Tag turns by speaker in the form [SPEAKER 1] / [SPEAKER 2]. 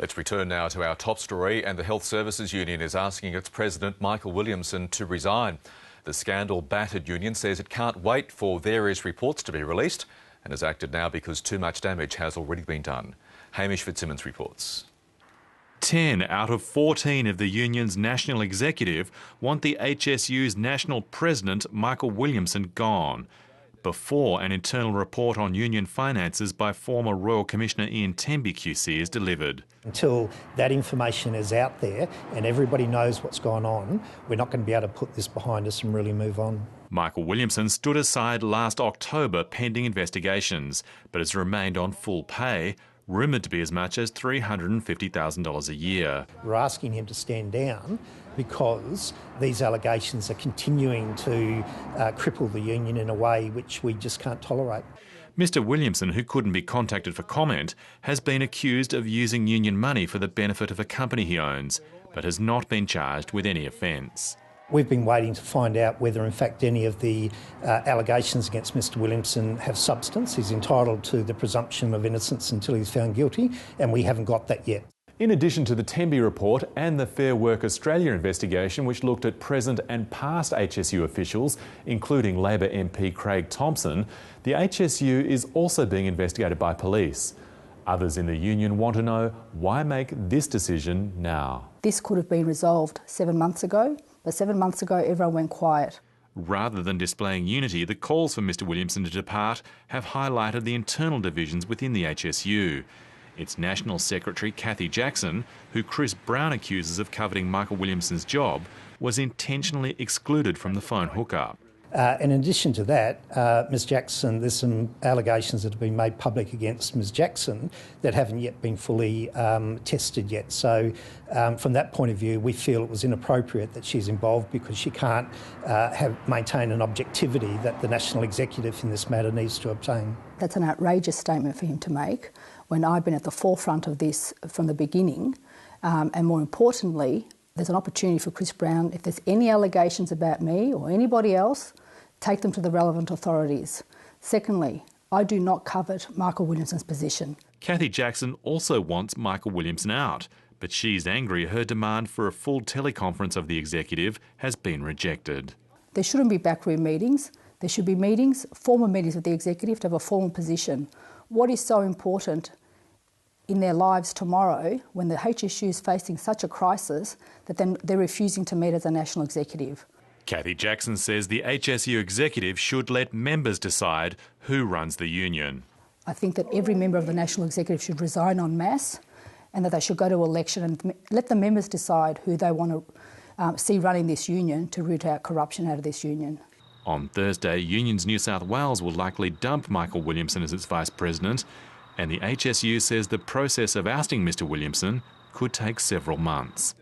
[SPEAKER 1] Let's return now to our top story, and the Health Services Union is asking its president, Michael Williamson, to resign. The scandal-battered union says it can't wait for various reports to be released and has acted now because too much damage has already been done. Hamish Fitzsimmons reports.
[SPEAKER 2] 10 out of 14 of the union's national executive want the HSU's national president, Michael Williamson, gone, before an internal report on union finances by former Royal Commissioner Ian Temby QC is delivered.
[SPEAKER 3] Until that information is out there and everybody knows what's gone on, we're not going to be able to put this behind us and really move on.
[SPEAKER 2] Michael Williamson stood aside last October pending investigations, but has remained on full pay, rumoured to be as much as $350,000 a year.
[SPEAKER 3] We're asking him to stand down because these allegations are continuing to cripple the union in a way which we just can't tolerate.
[SPEAKER 2] Mr Williamson, who couldn't be contacted for comment, has been accused of using union money for the benefit of a company he owns, but has not been charged with any offence.
[SPEAKER 3] We've been waiting to find out whether in fact any of the allegations against Mr Williamson have substance. He's entitled to the presumption of innocence until he's found guilty, and we haven't got that yet.
[SPEAKER 4] In addition to the Temby report and the Fair Work Australia investigation, which looked at present and past HSU officials, including Labor MP Craig Thompson, the HSU is also being investigated by police. Others in the union want to know why make this decision now.
[SPEAKER 5] This could have been resolved 7 months ago, but 7 months ago everyone went quiet.
[SPEAKER 2] Rather than displaying unity, the calls for Mr Williamson to depart have highlighted the internal divisions within the HSU. Its National Secretary, Cathy Jackson, who Chris Brown accuses of coveting Michael Williamson's job, was intentionally excluded from the phone hookup.
[SPEAKER 3] And in addition to that, Ms Jackson, there's some allegations that have been made public against Ms Jackson that haven't yet been fully tested yet. So from that point of view, we feel it was inappropriate that she's involved because she can't maintain an objectivity that the National Executive in this matter needs to obtain.
[SPEAKER 5] That's an outrageous statement for him to make when I've been at the forefront of this from the beginning. And more importantly, there's an opportunity for Chris Brown, if there's any allegations about me or anybody else, take them to the relevant authorities. Secondly, I do not covet Michael Williamson's position.
[SPEAKER 2] Cathy Jackson also wants Michael Williamson out, but she's angry her demand for a full teleconference of the executive has been rejected.
[SPEAKER 5] There shouldn't be backroom meetings. There should be meetings, formal meetings with the executive to have a formal position. What is so important in their lives tomorrow when the HSU is facing such a crisis that then they're refusing to meet as a national executive?
[SPEAKER 2] Cathy Jackson says the HSU executive should let members decide who runs the union.
[SPEAKER 5] I think that every member of the national executive should resign en masse and that they should go to election and let the members decide who they want to see running this union to root out corruption out of this union.
[SPEAKER 2] On Thursday, Unions New South Wales will likely dump Michael Williamson as its vice president, and the HSU says the process of ousting Mr Williamson could take several months.